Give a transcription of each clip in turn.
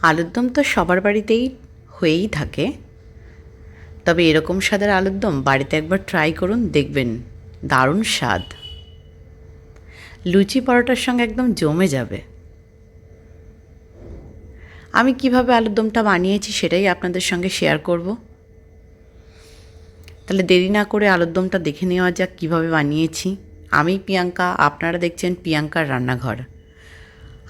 আলুর দম তো সবার বাড়িতেই হয়েই থাকে, তবে এরকম স্বাদের আলুর দম বাড়িতে একবার ট্রাই করুন, দেখবেন দারুণ স্বাদ। লুচি পরোটার সঙ্গে একদম জমে যাবে। আমি কিভাবে আলুর দমটা বানিয়েছি সেটাই আপনাদের সঙ্গে শেয়ার করব। তাহলে দেরি না করে আলুর দমটা দেখে নেওয়া যাক কীভাবে বানিয়েছি। আমি প্রিয়াঙ্কা, আপনারা দেখছেন প্রিয়াঙ্কার রান্নাঘর।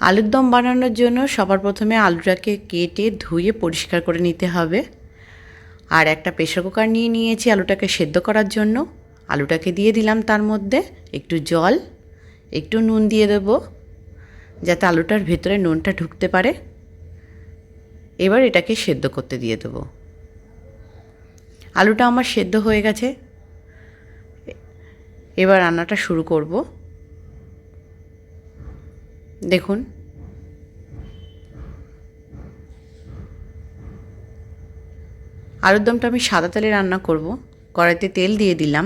আলুর দম বানানোর জন্য সবার প্রথমে আলুটাকে কেটে ধুয়ে পরিষ্কার করে নিতে হবে। আর একটা প্রেসার কুকার নিয়ে নিয়েছি আলুটাকে সেদ্ধ করার জন্য। আলুটাকে দিয়ে দিলাম, তার মধ্যে একটু জল, একটু নুন দিয়ে দেবো যাতে আলুটার ভেতরে নুনটা ঢুকতে পারে। এবার এটাকে সেদ্ধ করতে দিয়ে দেবো। আলুটা আমার সেদ্ধ হয়ে গেছে, এবার রান্নাটা শুরু করব। দেখুন, আলুর দমটা আমি সাদা তেলে রান্না করব। কড়াইতে তেল দিয়ে দিলাম,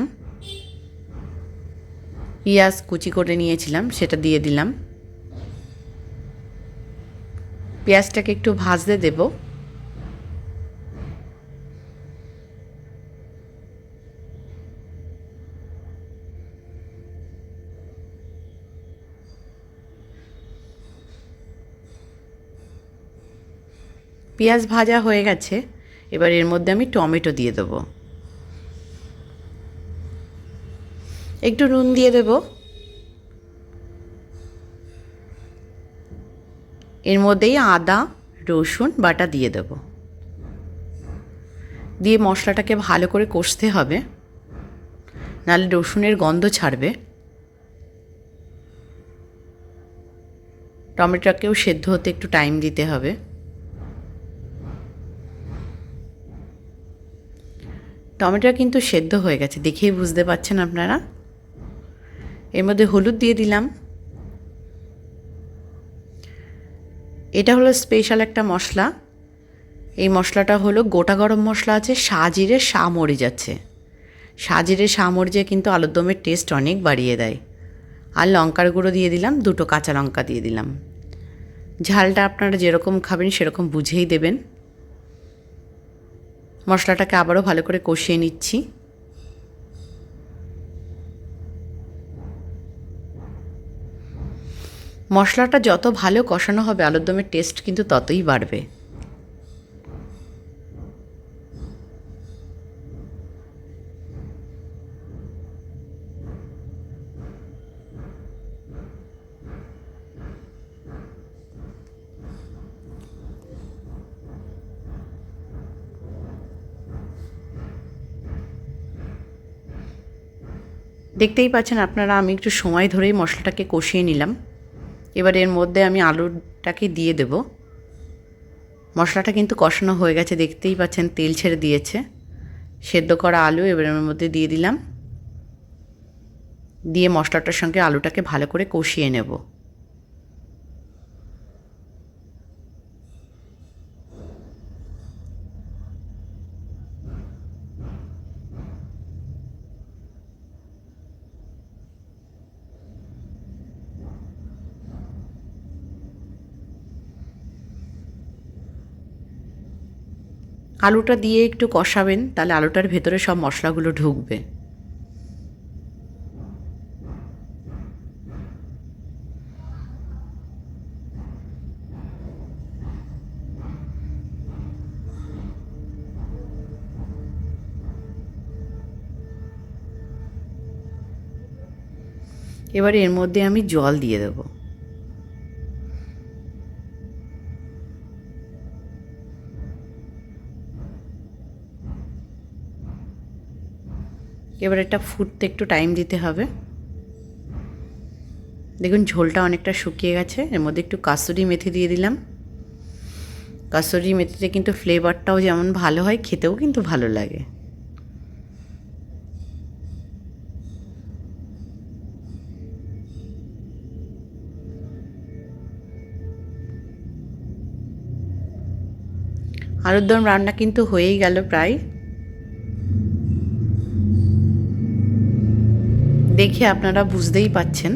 পেঁয়াজ কুচি করে নিয়েছিলাম সেটা দিয়ে দিলাম। পেঁয়াজটাকে একটু ভাজতে দেব। পেঁয়াজ ভাজা হয়ে গেছে, এবার এর মধ্যে আমি টমেটো দিয়ে দেবো। একটু নুন দিয়ে দেব। এর মধ্যেই আদা রসুন বাটা দিয়ে দেব। দিয়ে মশলাটাকে ভালো করে কষতে হবে, নাহলে রসুনের গন্ধ ছাড়বে। টমেটোটাকেও সেদ্ধ হতে একটু টাইম দিতে হবে। টমেটোটা কিন্তু সেদ্ধ হয়ে গেছে, দেখেই বুঝতে পারছেন আপনারা। এর মধ্যে হলুদ দিয়ে দিলাম। এটা হলো স্পেশাল একটা মশলা। এই মশলাটা হলো গোটা গরম মশলা আছে, সাজিরে সামরিচ আছে। সাজিরে সামরিচে কিন্তু আলুর দমের টেস্ট অনেক বাড়িয়ে দেয়। আর লঙ্কার গুঁড়ো দিয়ে দিলাম, 2টো কাঁচা লঙ্কা দিয়ে দিলাম। ঝালটা আপনারা যেরকম খাবেন সেরকম বুঝেই দেবেন। মশলাটাকে আবারও ভালো করে কষিয়ে নিচ্ছি। মশলাটা যত ভালো কষানো হবে আলুর দমের টেস্ট কিন্তু ততই বাড়বে। দেখতেই পাচ্ছেন আপনারা, আমি একটু সময় ধরেই মশলাটাকে কষিয়ে নিলাম। এবার এর মধ্যে আমি আলুটাকে দিয়ে দেব। মশলাটা কিন্তু কষানো হয়ে গেছে, দেখতেই পাচ্ছেন তেল ছেড়ে দিয়েছে। সেদ্ধ করা আলু এবার এর মধ্যে দিয়ে দিলাম। দিয়ে মশলাটার সঙ্গে আলুটাকে ভালো করে কষিয়ে নেব। আলুটা দিয়ে একটু কষাবেন, তাহলে আলুটার ভেতরে সব মশলাগুলো ঢুকবে। এবারে এর মধ্যে আমি জল দিয়ে দেব। এবার এটা ফুটতে একটু টাইম দিতে হবে। দেখুন ঝোলটা অনেকটা শুকিয়ে গেছে। এর মধ্যে একটু কাসুরি মেথি দিয়ে দিলাম। কাসুরি মেথিতে কিন্তু ফ্লেভারটাও যেমন ভালো হয়, খেতেও কিন্তু ভালো লাগে। আলুর দম রান্না কিন্তু হয়েই গেল প্রায়। দেখে আপনারা বুঝতেই পাচ্ছেন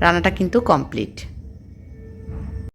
রান্নাটা কিন্তু কমপ্লিট।